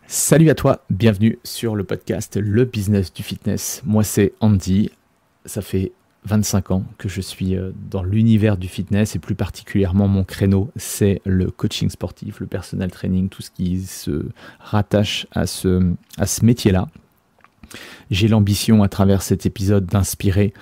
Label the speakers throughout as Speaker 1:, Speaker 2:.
Speaker 1: Salut à toi, bienvenue sur le podcast Le Business du Fitness. Moi c'est Andy, ça fait 25 ans que je suis dans l'univers du fitness et plus particulièrement mon créneau c'est le coaching sportif, le personal training, tout ce qui se rattache à ce métier-là. J'ai l'ambition à travers cet épisode d'inspirer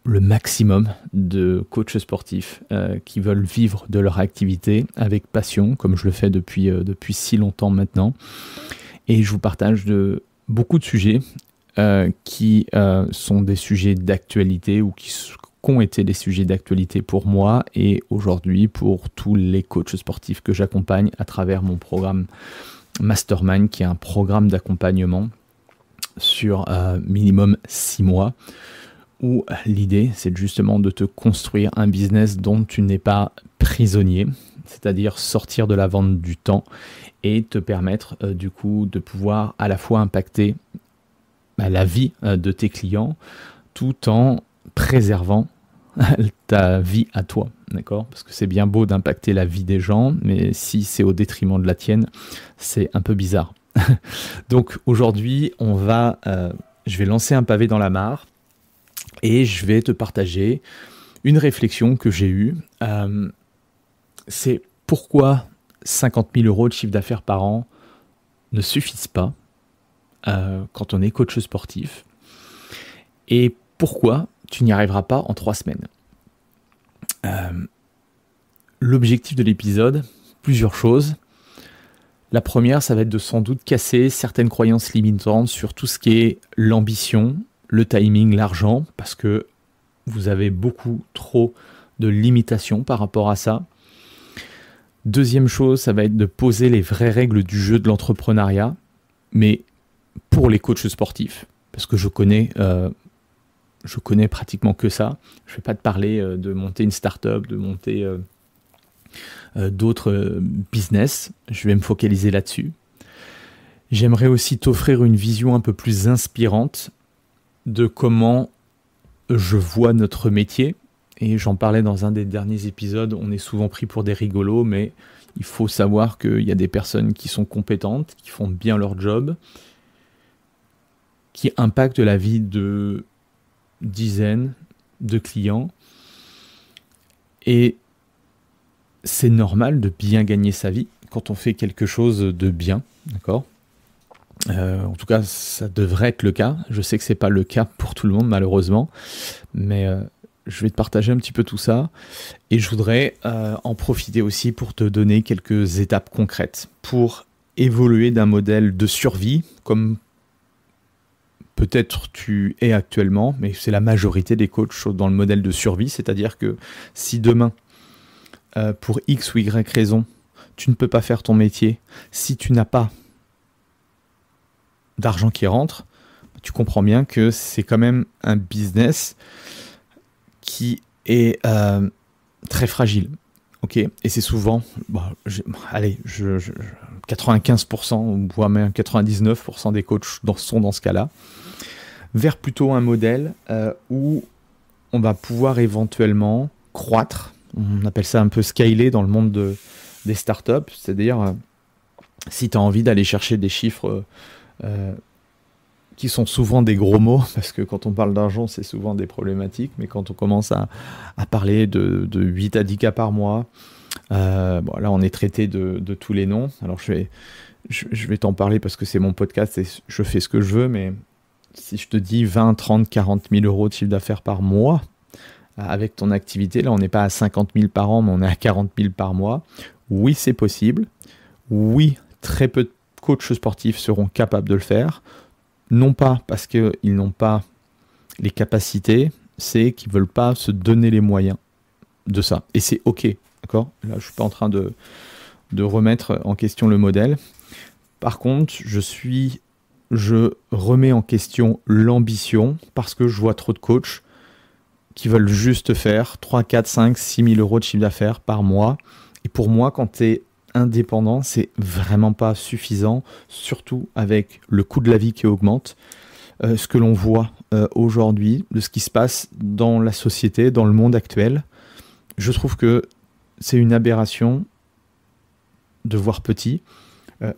Speaker 1: le maximum de coachs sportifs qui veulent vivre de leur activité avec passion, comme je le fais depuis si longtemps maintenant. Et je vous partage beaucoup de sujets qui sont des sujets d'actualité ou qui ont été des sujets d'actualité pour moi et aujourd'hui pour tous les coachs sportifs que j'accompagne à travers mon programme Mastermind, qui est un programme d'accompagnement sur minimum 6 mois. Où l'idée, c'est justement de te construire un business dont tu n'es pas prisonnier, c'est-à-dire sortir de la vente du temps et te permettre du coup de pouvoir à la fois impacter la vie de tes clients tout en préservant ta vie à toi, d'accord ? Parce que c'est bien beau d'impacter la vie des gens, mais si c'est au détriment de la tienne, c'est un peu bizarre. Donc aujourd'hui, je vais lancer un pavé dans la mare. Et je vais te partager une réflexion que j'ai eue. C'est pourquoi 50 000 euros de chiffre d'affaires par an ne suffisent pas quand on est coach sportif. Et pourquoi tu n'y arriveras pas en 3 semaines. L'objectif de l'épisode, plusieurs choses. La première, ça va être de sans doute casser certaines croyances limitantes sur tout ce qui est l'ambition, le timing, l'argent, parce que vous avez beaucoup trop de limitations par rapport à ça. Deuxième chose, ça va être de poser les vraies règles du jeu de l'entrepreneuriat, mais pour les coachs sportifs, parce que je connais pratiquement que ça. Je ne vais pas te parler de monter une start-up, de monter d'autres business. Je vais me focaliser là-dessus. J'aimerais aussi t'offrir une vision un peu plus inspirante de comment je vois notre métier. Et j'en parlais dans un des derniers épisodes, on est souvent pris pour des rigolos, mais il faut savoir qu'il y a des personnes qui sont compétentes, qui font bien leur job, qui impactent la vie de dizaines de clients. Et c'est normal de bien gagner sa vie quand on fait quelque chose de bien, d'accord ? En tout cas, ça devrait être le cas. Je sais que c'est pas le cas pour tout le monde, malheureusement, mais je vais te partager un petit peu tout ça. Et je voudrais en profiter aussi pour te donner quelques étapes concrètes pour évoluer d'un modèle de survie, comme peut-être tu es actuellement, mais c'est la majorité des coachs dans le modèle de survie. C'est-à-dire que si demain, pour X ou Y raison, tu ne peux pas faire ton métier, si tu n'as pas d'argent qui rentre, tu comprends bien que c'est quand même un business qui est très fragile. Ok, et c'est souvent, 95%, voire même 99% des coachs sont dans ce cas-là, vers plutôt un modèle où on va pouvoir éventuellement croître. On appelle ça un peu scaler dans le monde des startups, c'est-à-dire si tu as envie d'aller chercher des chiffres qui sont souvent des gros mots, parce que quand on parle d'argent, c'est souvent des problématiques, mais quand on commence à parler de 8 à 10 cas par mois, là on est traité de tous les noms. Alors je vais t'en parler parce que c'est mon podcast et je fais ce que je veux, mais si je te dis 20, 30, 40 000 euros de chiffre d'affaires par mois, avec ton activité, là on n'est pas à 50 000 par an, mais on est à 40 000 par mois. Oui, c'est possible. Oui, très peu de coachs sportifs seront capables de le faire. Non pas parce qu'ils n'ont pas les capacités, c'est qu'ils ne veulent pas se donner les moyens de ça. Et c'est OK, d'accord ? Là, je ne suis pas en train de remettre en question le modèle. Par contre, je remets en question l'ambition parce que je vois trop de coachs qui veulent juste faire 3, 4, 5, 6 000 euros de chiffre d'affaires par mois. Et pour moi, quand tu es indépendant, c'est vraiment pas suffisant, surtout avec le coût de la vie qui augmente. Ce que l'on voit aujourd'hui, de ce qui se passe dans la société, dans le monde actuel, je trouve que c'est une aberration de voir petit.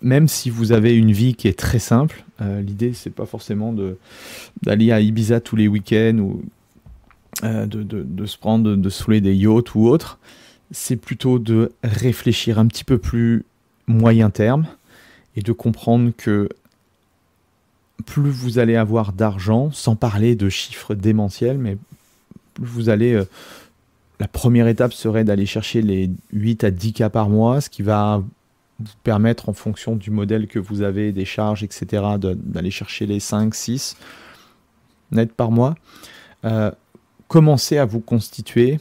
Speaker 1: Même si vous avez une vie qui est très simple, l'idée c'est pas forcément d'aller à Ibiza tous les week-ends ou de se prendre, de se louer des yachts ou autre. C'est plutôt de réfléchir un petit peu plus moyen terme et de comprendre que plus vous allez avoir d'argent, sans parler de chiffres démentiels, mais plus vous allez... la première étape serait d'aller chercher les 8 à 10 cas par mois, ce qui va vous permettre, en fonction du modèle que vous avez, des charges, etc., d'aller chercher les 5, 6 nets par mois. Commencez à vous constituer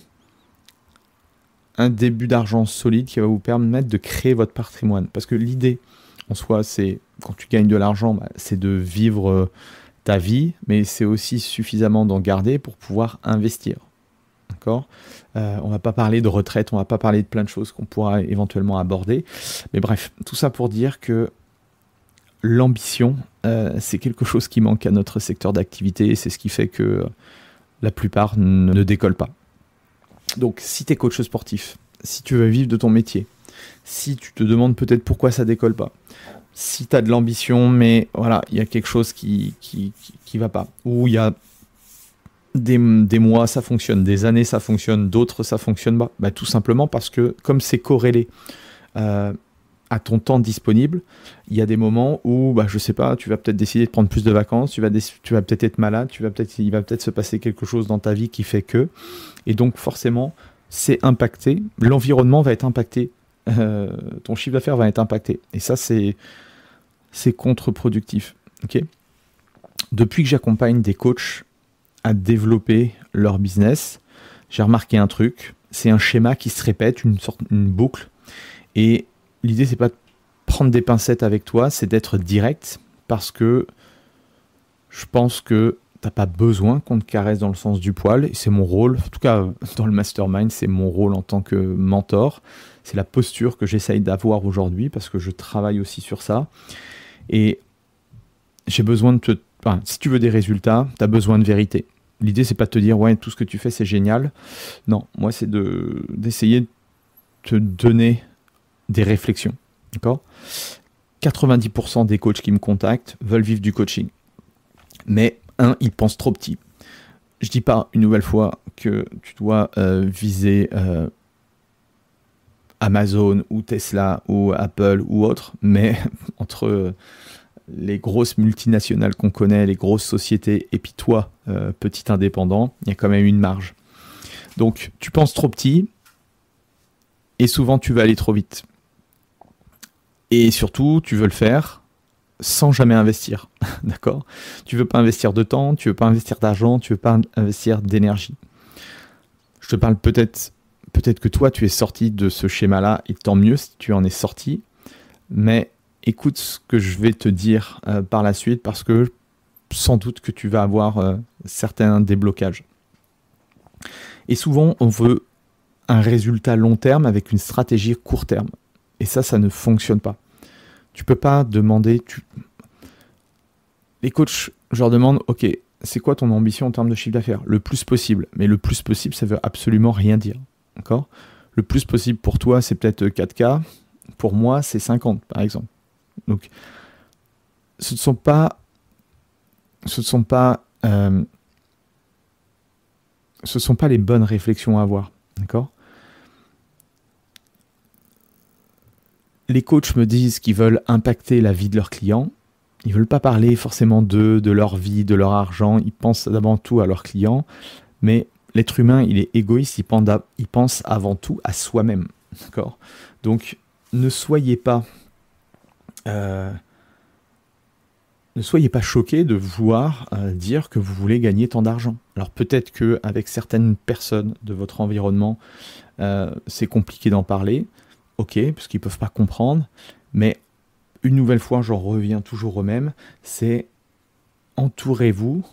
Speaker 1: un début d'argent solide qui va vous permettre de créer votre patrimoine. Parce que l'idée, en soi, c'est, quand tu gagnes de l'argent, c'est de vivre ta vie, mais c'est aussi suffisamment d'en garder pour pouvoir investir. D'accord ? On va pas parler de retraite, on va pas parler de plein de choses qu'on pourra éventuellement aborder. Mais bref, tout ça pour dire que l'ambition, c'est quelque chose qui manque à notre secteur d'activité et c'est ce qui fait que la plupart ne décollent pas. Donc, si tu es coach sportif, si tu veux vivre de ton métier, si tu te demandes peut-être pourquoi ça décolle pas, si tu as de l'ambition, mais voilà, il y a quelque chose qui va pas, ou il y a des mois ça fonctionne, des années ça fonctionne, d'autres ça fonctionne pas, tout simplement parce que comme c'est corrélé à ton temps disponible, il y a des moments où, je sais pas, tu vas peut-être décider de prendre plus de vacances, tu vas peut-être être malade, il va peut-être se passer quelque chose dans ta vie qui fait que, et donc forcément c'est impacté, l'environnement va être impacté, ton chiffre d'affaires va être impacté, et ça c'est contre-productif. Okay. Depuis que j'accompagne des coachs à développer leur business, j'ai remarqué un truc, c'est un schéma qui se répète, une boucle, et l'idée c'est pas de prendre des pincettes avec toi, c'est d'être direct, parce que je pense que t'as pas besoin qu'on te caresse dans le sens du poil, et c'est mon rôle, en tout cas dans le mastermind, c'est mon rôle en tant que mentor, c'est la posture que j'essaye d'avoir aujourd'hui, parce que je travaille aussi sur ça, et j'ai besoin de si tu veux des résultats, tu as besoin de vérité. L'idée, c'est pas de te dire, ouais, tout ce que tu fais, c'est génial. Non, moi, c'est d'essayer de te donner des réflexions. D'accord ? 90% des coachs qui me contactent veulent vivre du coaching. Mais, ils pensent trop petit. Je dis pas, une nouvelle fois, que tu dois viser Amazon ou Tesla ou Apple ou autre, mais entre... les grosses multinationales qu'on connaît, les grosses sociétés, et puis toi, petit indépendant, il y a quand même une marge. Donc, tu penses trop petit, et souvent, tu vas aller trop vite. Et surtout, tu veux le faire sans jamais investir, d'accord ? Tu veux pas investir de temps, tu veux pas investir d'argent, tu veux pas investir d'énergie. Je te parle peut-être que toi, tu es sorti de ce schéma-là, et tant mieux si tu en es sorti, mais écoute ce que je vais te dire par la suite, parce que sans doute que tu vas avoir certains déblocages. Et souvent, on veut un résultat long terme avec une stratégie court terme. Et ça ne fonctionne pas. Tu peux pas demander... Les coachs, je leur demande, ok, c'est quoi ton ambition en termes de chiffre d'affaires ? Le plus possible. Mais le plus possible, ça veut absolument rien dire. D'accord ? Le plus possible pour toi, c'est peut-être 4K. Pour moi, c'est 50, par exemple. Donc, ce ne sont pas les bonnes réflexions à avoir, d'accord ? Les coachs me disent qu'ils veulent impacter la vie de leurs clients. Ils veulent pas parler forcément d'eux, de leur vie, de leur argent. Ils pensent d'abord tout à leurs clients, mais l'être humain, il est égoïste. Il pense avant tout à soi-même, d'accord ? Donc, ne soyez pas choqués de vouloir dire que vous voulez gagner tant d'argent. Alors peut-être qu'avec certaines personnes de votre environnement, c'est compliqué d'en parler, ok, parce qu'ils ne peuvent pas comprendre, mais une nouvelle fois, j'en reviens toujours au même, c'est entourez-vous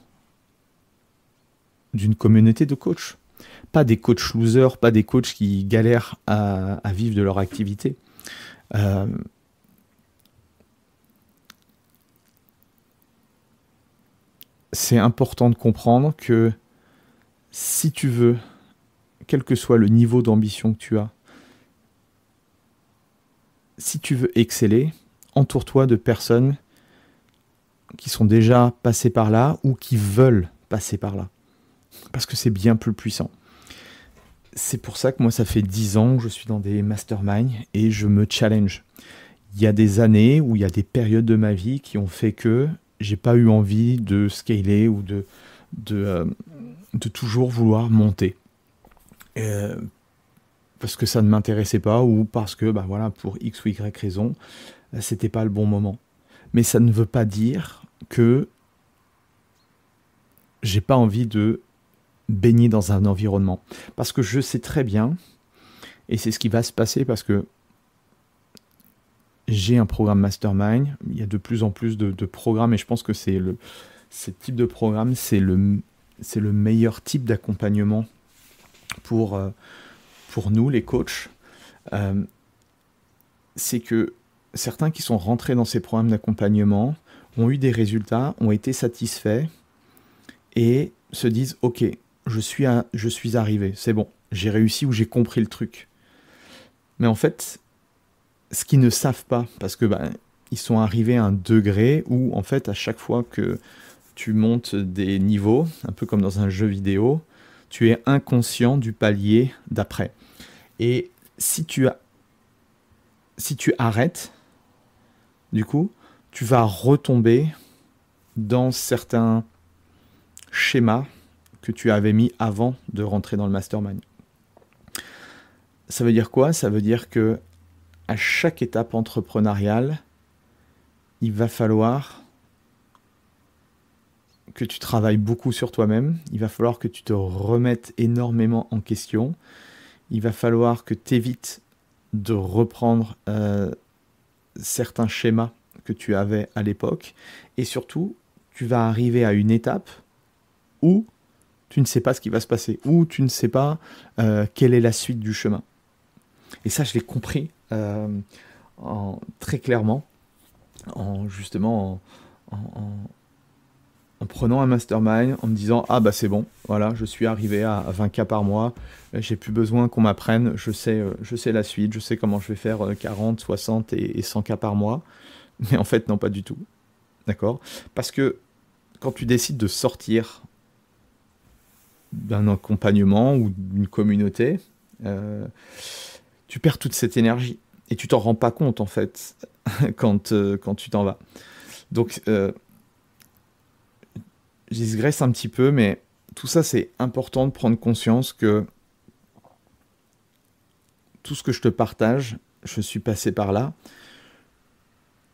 Speaker 1: d'une communauté de coachs. Pas des coachs losers, pas des coachs qui galèrent à vivre de leur activité. C'est important de comprendre que si tu veux, quel que soit le niveau d'ambition que tu as, si tu veux exceller, entoure-toi de personnes qui sont déjà passées par là ou qui veulent passer par là. Parce que c'est bien plus puissant. C'est pour ça que moi, ça fait 10 ans que je suis dans des masterminds et je me challenge. Il y a des années où il y a des périodes de ma vie qui ont fait que j'ai pas eu envie de scaler ou de toujours vouloir monter. Parce que ça ne m'intéressait pas ou parce que, bah voilà, pour X ou Y raison, c'était pas le bon moment. Mais ça ne veut pas dire que j'ai pas envie de baigner dans un environnement. Parce que je sais très bien, et c'est ce qui va se passer parce que j'ai un programme mastermind, il y a de plus en plus de programmes et je pense que ce type de programme, c'est le meilleur type d'accompagnement pour nous, les coachs. C'est que certains qui sont rentrés dans ces programmes d'accompagnement ont eu des résultats, ont été satisfaits et se disent « Ok, je suis arrivé, c'est bon, j'ai réussi ou j'ai compris le truc. » Mais en fait, ce qu'ils ne savent pas, parce que ils sont arrivés à un degré où, en fait, à chaque fois que tu montes des niveaux, un peu comme dans un jeu vidéo, tu es inconscient du palier d'après. Et si tu arrêtes, du coup, tu vas retomber dans certains schémas que tu avais mis avant de rentrer dans le mastermind. Ça veut dire quoi? Ça veut dire que à chaque étape entrepreneuriale, il va falloir que tu travailles beaucoup sur toi-même, il va falloir que tu te remettes énormément en question, il va falloir que tu évites de reprendre certains schémas que tu avais à l'époque, et surtout, tu vas arriver à une étape où tu ne sais pas ce qui va se passer, où tu ne sais pas quelle est la suite du chemin. Et ça, je l'ai compris très clairement, en prenant un mastermind, en me disant « Ah bah c'est bon, voilà, je suis arrivé à 20K par mois, j'ai plus besoin qu'on m'apprenne, je sais la suite, je sais comment je vais faire 40, 60 et 100K par mois. » Mais en fait, non, pas du tout. D'accord? Parce que quand tu décides de sortir d'un accompagnement ou d'une communauté, tu perds toute cette énergie. Et tu t'en rends pas compte, en fait, quand tu t'en vas. Donc, j'y digresse un petit peu, mais tout ça, c'est important de prendre conscience que tout ce que je te partage, je suis passé par là.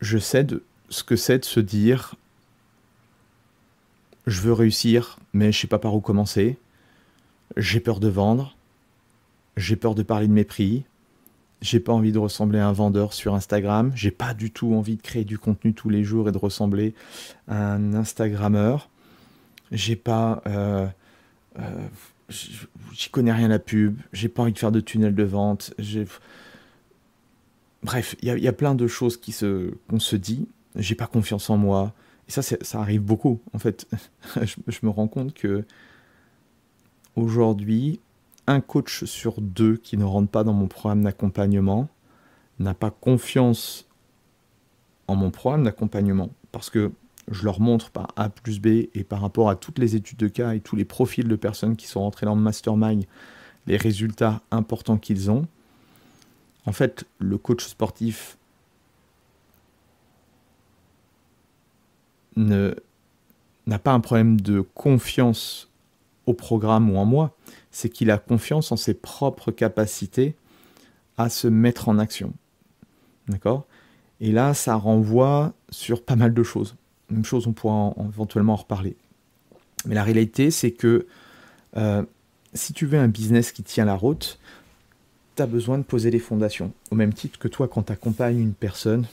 Speaker 1: Je sais ce que c'est de se dire « Je veux réussir, mais je sais pas par où commencer. J'ai peur de vendre. J'ai peur de parler de mes prix. J'ai pas envie de ressembler à un vendeur sur Instagram. J'ai pas du tout envie de créer du contenu tous les jours et de ressembler à un Instagrammeur. J'ai pas... j'y connais rien à la pub. J'ai pas envie de faire de tunnel de vente. Bref, il y a plein de choses qu'on se dit. J'ai pas confiance en moi. Et ça arrive beaucoup, en fait. je me rends compte que aujourd'hui, un coach sur 2 qui ne rentre pas dans mon programme d'accompagnement n'a pas confiance en mon programme d'accompagnement. Parce que je leur montre par A plus B et par rapport à toutes les études de cas et tous les profils de personnes qui sont rentrées dans le mastermind, les résultats importants qu'ils ont. En fait, le coach sportif n'a pas un problème de confiance au programme ou en moi, c'est qu'il a confiance en ses propres capacités à se mettre en action. D'accord? Et là, ça renvoie sur pas mal de choses. Même chose, on pourra éventuellement en reparler. Mais la réalité, c'est que si tu veux un business qui tient la route, tu as besoin de poser les fondations. Au même titre que toi, quand tu accompagnes une personne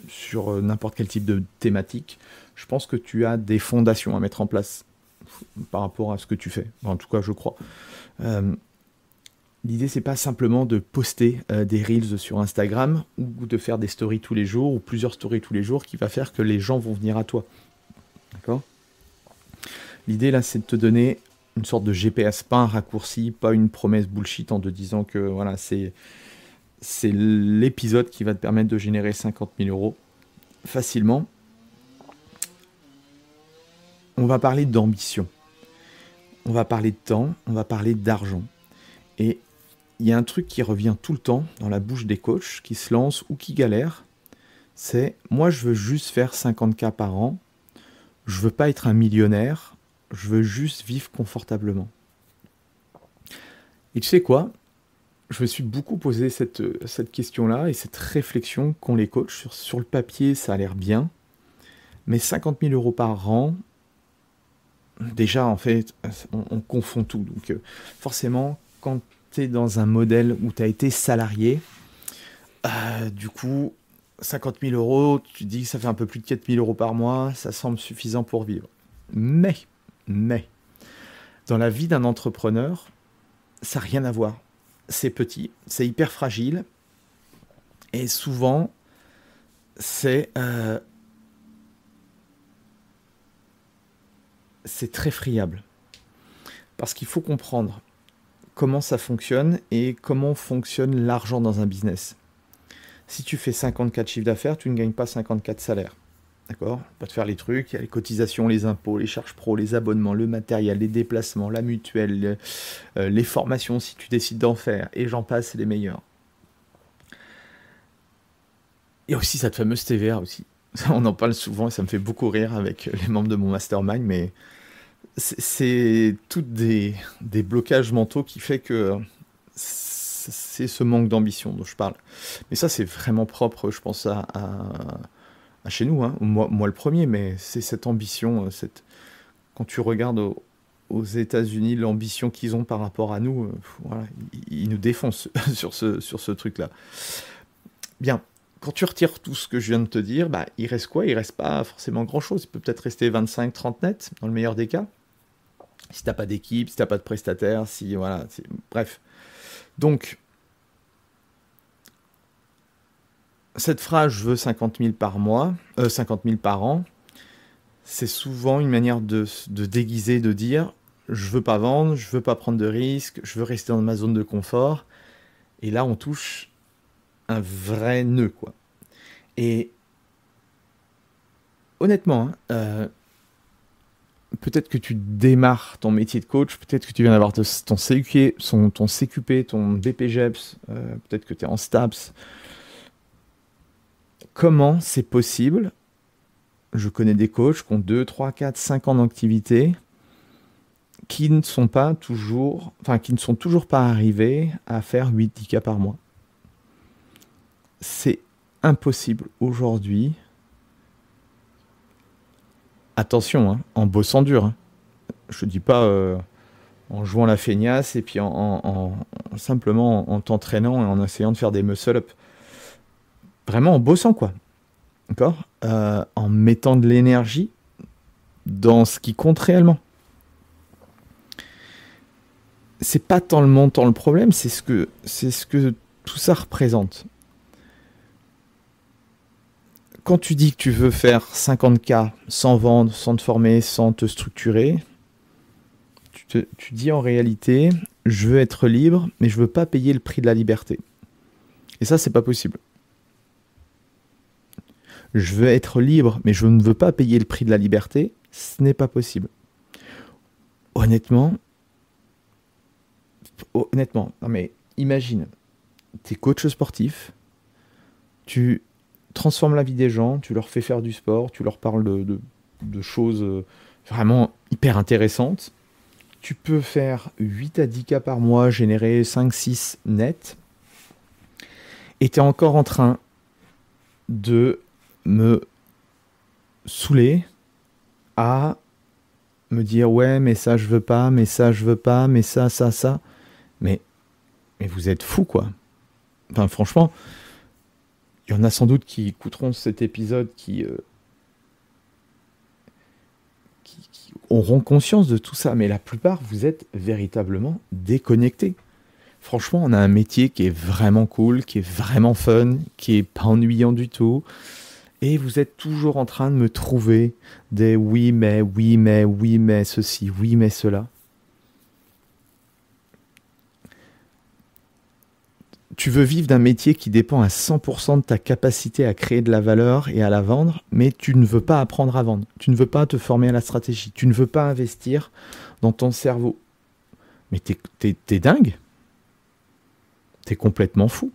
Speaker 1: sur n'importe quel type de thématique, je pense que tu as des fondations à mettre en place par rapport à ce que tu fais. En tout cas, je crois. L'idée, c'est pas simplement de poster des reels sur Instagram ou de faire des stories tous les jours ou plusieurs stories tous les jours qui va faire que les gens vont venir à toi. D'accord? L'idée, là, c'est de te donner une sorte de GPS, pas un raccourci, pas une promesse bullshit en te disant que voilà, c'est c'est l'épisode qui va te permettre de générer 50 000 euros facilement. On va parler d'ambition. On va parler de temps, on va parler d'argent. Et il y a un truc qui revient tout le temps dans la bouche des coachs qui se lancent ou qui galèrent, c'est « moi je veux juste faire 50K par an, je veux pas être un millionnaire, je veux juste vivre confortablement ». Et tu sais quoi? Je me suis beaucoup posé cette question-là et cette réflexion qu'ont les coachs. Sur le papier, ça a l'air bien, mais 50 000 euros par an, déjà, en fait, on confond tout. Donc, forcément, quand tu es dans un modèle où tu as été salarié, du coup, 50 000 euros, tu dis que ça fait un peu plus de 4 000 euros par mois, ça semble suffisant pour vivre. Mais, dans la vie d'un entrepreneur, ça n'a rien à voir. C'est petit, c'est hyper fragile, et souvent, c'est très friable. Parce qu'il faut comprendre comment ça fonctionne et comment fonctionne l'argent dans un business. Si tu fais 54 chiffres d'affaires, tu ne gagnes pas 54 salaires. D'accord? Pas de faire les trucs, il y a les cotisations, les impôts, les charges pro, les abonnements, le matériel, les déplacements, la mutuelle, les formations si tu décides d'en faire, et j'en passe, c'est les meilleurs. Et aussi cette fameuse TVA aussi. On en parle souvent et ça me fait beaucoup rire avec les membres de mon mastermind, mais c'est tous des blocages mentaux qui fait que c'est ce manque d'ambition dont je parle. Mais ça, c'est vraiment propre, je pense, à chez nous, hein. Moi le premier, mais c'est cette ambition, quand tu regardes aux États-Unis, l'ambition qu'ils ont par rapport à nous, voilà, ils nous défoncent sur ce truc-là. Bien, quand tu retires tout ce que je viens de te dire, bah, il reste quoi? Il reste pas forcément grand-chose. Il peut peut-être rester 25-30 nets, dans le meilleur des cas. Si tu n'as pas d'équipe, si tu n'as pas de prestataire, si voilà, bref. Donc, cette phrase « je veux 50 000 par mois, 50 000 par an », c'est souvent une manière de déguiser, de dire « je veux pas vendre, je veux pas prendre de risques, je veux rester dans ma zone de confort ». Et là, on touche un vrai nœud, quoi. Et honnêtement, peut-être que tu démarres ton métier de coach, peut-être que tu viens d'avoir ton CQP, ton CQP, ton BPGEPS, peut-être que tu es en STAPS. Comment c'est possible? Je connais des coachs qui ont 2, 3, 4, 5 ans d'activité qui ne sont toujours pas arrivés à faire 8-10K par mois. C'est impossible aujourd'hui. Attention, hein, en bossant dur. Hein. Je ne dis pas en jouant la feignasse et puis simplement en t'entraînant et en essayant de faire des muscle-up. Vraiment en bossant, quoi. D'accord? En mettant de l'énergie dans ce qui compte réellement. C'est pas tant le montant le problème, c'est ce que tout ça représente. Quand tu dis que tu veux faire 50K sans vendre, sans te former, sans te structurer, tu dis en réalité, je veux être libre, mais je veux pas payer le prix de la liberté. Et ça, c'est pas possible. Je veux être libre, mais je ne veux pas payer le prix de la liberté, ce n'est pas possible. Honnêtement, non mais imagine, tu es coach sportif, tu transformes la vie des gens, tu leur fais faire du sport, tu leur parles de choses vraiment hyper intéressantes. Tu peux faire 8 à 10K par mois, générer 5-6 nets, et tu es encore en train de me saouler à me dire ouais mais ça je veux pas, mais ça je veux pas, mais ça. Mais vous êtes fous, quoi. Enfin, franchement, il y en a sans doute qui écouteront cet épisode qui auront conscience de tout ça, mais la plupart, vous êtes véritablement déconnectés. Franchement, on a un métier qui est vraiment cool, qui est vraiment fun, qui est pas ennuyant du tout, et vous êtes toujours en train de me trouver des oui mais, ceci, oui mais cela. Tu veux vivre d'un métier qui dépend à 100% de ta capacité à créer de la valeur et à la vendre, mais tu ne veux pas apprendre à vendre. Tu ne veux pas te former à la stratégie. Tu ne veux pas investir dans ton cerveau. Mais t'es dingue. T'es complètement fou.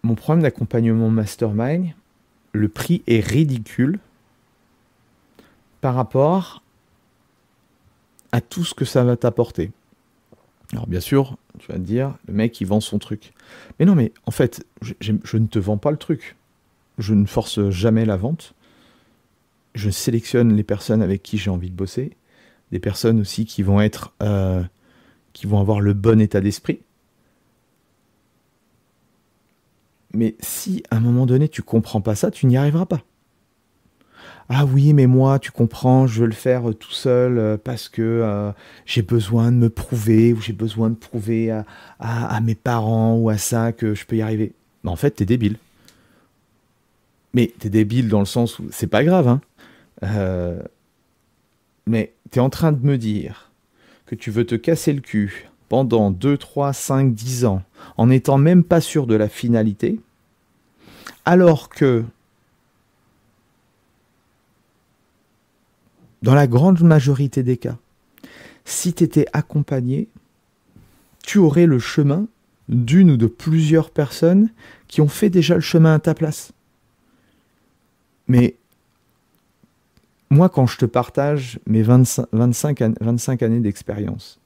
Speaker 1: Mon programme d'accompagnement mastermind, le prix est ridicule par rapport à tout ce que ça va t'apporter. Alors bien sûr, tu vas te dire, le mec il vend son truc. Mais non, mais en fait, je ne te vends pas le truc. Je ne force jamais la vente. Je sélectionne les personnes avec qui j'ai envie de bosser. Des personnes aussi qui vont être, qui vont avoir le bon état d'esprit. Mais si à un moment donné tu comprends pas ça, tu n'y arriveras pas. Ah oui, mais moi, tu comprends, je veux le faire tout seul parce que j'ai besoin de me prouver ou j'ai besoin de prouver à mes parents ou à ça que je peux y arriver. Mais en fait, t'es débile. Mais t'es débile dans le sens où c'est pas grave, hein. Euh, mais t'es en train de me dire que tu veux te casser le cul pendant 2, 3, 5, 10 ans en n'étant même pas sûr de la finalité, alors que dans la grande majorité des cas, si tu étais accompagné, tu aurais le chemin d'une ou de plusieurs personnes qui ont fait déjà le chemin à ta place. Mais moi, quand je te partage mes 25 années d'expérience,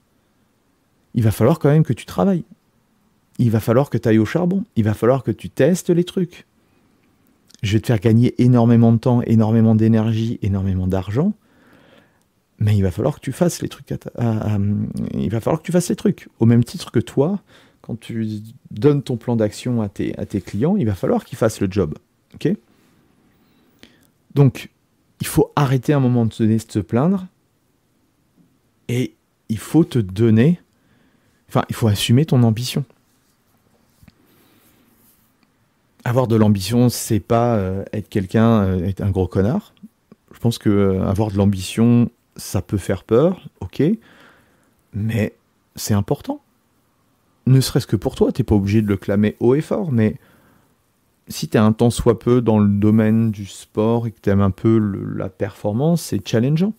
Speaker 1: il va falloir quand même que tu travailles. Il va falloir que tu ailles au charbon. Il va falloir que tu testes les trucs. Je vais te faire gagner énormément de temps, énormément d'énergie, énormément d'argent. Mais il va falloir que tu fasses les trucs. Il va falloir que tu fasses les trucs. Au même titre que toi, quand tu donnes ton plan d'action à tes clients, il va falloir qu'ils fassent le job. Ok ? Donc, il faut arrêter un moment de se plaindre. Et il faut te donner... Enfin, il faut assumer ton ambition. Avoir de l'ambition, c'est pas être quelqu'un, être un gros connard. Je pense que avoir de l'ambition... ça peut faire peur, ok, mais c'est important. Ne serait-ce que pour toi, t'es pas obligé de le clamer haut et fort, mais si t'es un tant soit peu dans le domaine du sport et que t'aimes un peu la performance, c'est challengeant.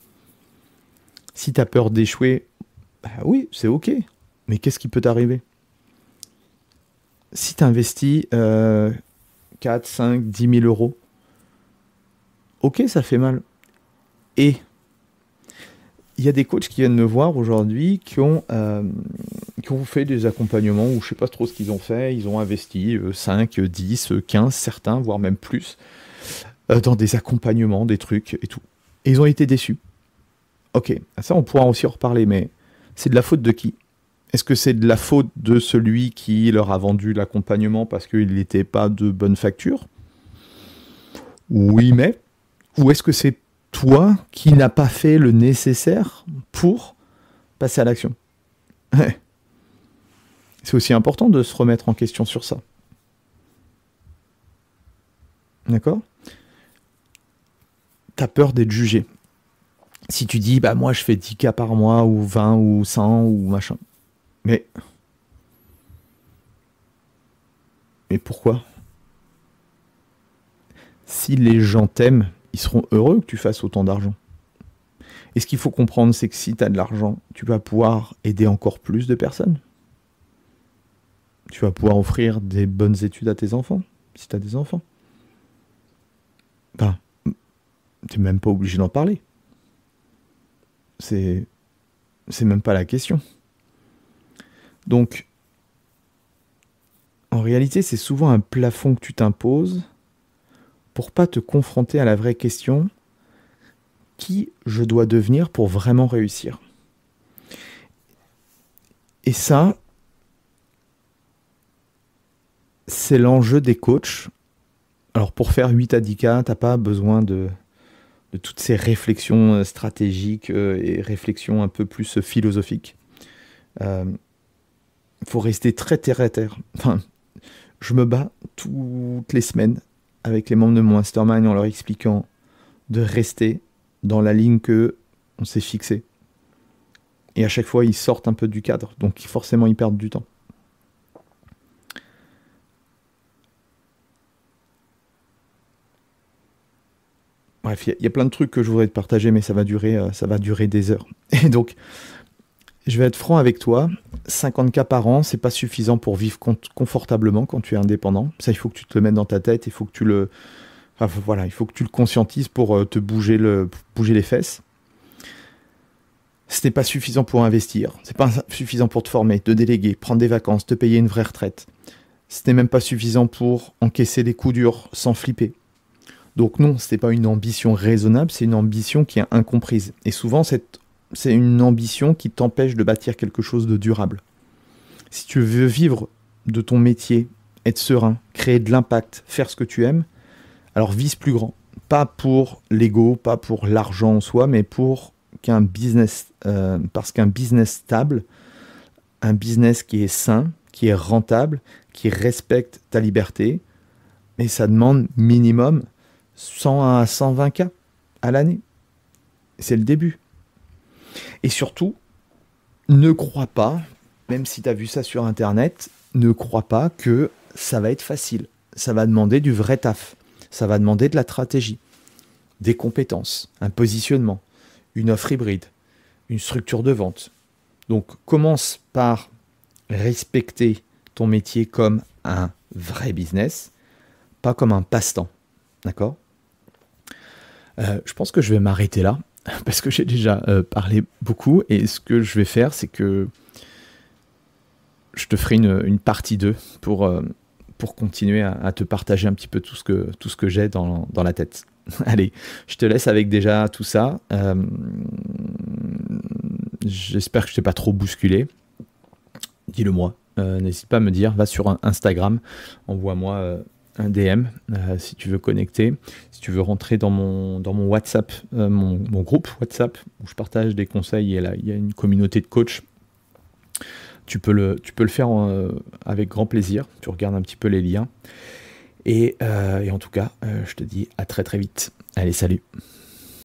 Speaker 1: Si t'as peur d'échouer, bah oui, c'est ok, mais qu'est-ce qui peut t'arriver? Si t'investis 4, 5, 10 000 euros, ok, ça fait mal. Et il y a des coachs qui viennent me voir aujourd'hui qui ont fait des accompagnements ou je ne sais pas trop ce qu'ils ont fait. Ils ont investi 5, 10, 15, certains, voire même plus, dans des accompagnements, des trucs et tout. Et ils ont été déçus. Ok, ça on pourra aussi en reparler, mais c'est de la faute de qui? Est-ce que c'est de la faute de celui qui leur a vendu l'accompagnement parce qu'il n'était pas de bonne facture? Oui, mais. Ou est-ce que c'est toi qui n'as pas fait le nécessaire pour passer à l'action? Ouais. C'est aussi important de se remettre en question sur ça. D'accord? T'as peur d'être jugé. Si tu dis, bah moi je fais 10 cas par mois, ou 20, ou 100, ou machin. Mais pourquoi? Si les gens t'aiment, ils seront heureux que tu fasses autant d'argent. Et ce qu'il faut comprendre, c'est que si tu as de l'argent, tu vas pouvoir aider encore plus de personnes. Tu vas pouvoir offrir des bonnes études à tes enfants, si tu as des enfants. Enfin, tu n'es même pas obligé d'en parler. C'est même pas la question. Donc, en réalité, c'est souvent un plafond que tu t'imposes pour pas te confronter à la vraie question: qui je dois devenir pour vraiment réussir? Et ça, c'est l'enjeu des coachs. Alors pour faire 8 à 10 cas, t'as pas besoin de toutes ces réflexions stratégiques et réflexions un peu plus philosophiques. Il faut rester très terre à terre. Enfin, je me bats toutes les semaines avec les membres de mon mastermind en leur expliquant de rester dans la ligne que on s'est fixée. Et à chaque fois, ils sortent un peu du cadre, donc forcément, ils perdent du temps. Bref, il y a plein de trucs que je voudrais te partager, mais ça va durer des heures. Et donc, je vais être franc avec toi, 50K par an, c'est pas suffisant pour vivre confortablement quand tu es indépendant. Ça, il faut que tu te le mettes dans ta tête, il faut que tu le, enfin, voilà, il faut que tu le conscientises pour te bouger les fesses. Ce n'est pas suffisant pour investir, c'est pas suffisant pour te former, te déléguer, prendre des vacances, te payer une vraie retraite. Ce n'est même pas suffisant pour encaisser des coups durs sans flipper. Donc non, ce n'est pas une ambition raisonnable, c'est une ambition qui est incomprise. Et souvent, c'est une ambition qui t'empêche de bâtir quelque chose de durable. Si tu veux vivre de ton métier, être serein, créer de l'impact, faire ce que tu aimes, alors vise plus grand. Pas pour l'ego, pas pour l'argent en soi, mais pour qu'un business, parce qu'un business stable, un business qui est sain, qui est rentable, qui respecte ta liberté, et ça demande minimum 100 à 120K à l'année. C'est le début. Et surtout, ne crois pas, même si tu as vu ça sur Internet, ne crois pas que ça va être facile. Ça va demander du vrai taf. Ça va demander de la stratégie, des compétences, un positionnement, une offre hybride, une structure de vente. Donc, commence par respecter ton métier comme un vrai business, pas comme un passe-temps. D'accord ? Je pense que je vais m'arrêter là, parce que j'ai déjà parlé beaucoup, et ce que je vais faire, c'est que je te ferai une partie 2 pour continuer à te partager un petit peu tout ce que j'ai dans la tête. Allez, je te laisse avec déjà tout ça. J'espère que je t'ai pas trop bousculé. Dis-le moi. N'hésite pas à me dire, va sur Instagram, envoie-moi un DM si tu veux connecter, si tu veux rentrer dans mon WhatsApp, mon groupe WhatsApp où je partage des conseils, et là il y a une communauté de coachs. Tu peux le faire avec grand plaisir. Tu regardes un petit peu les liens. Et en tout cas, je te dis à très très vite. Allez, salut.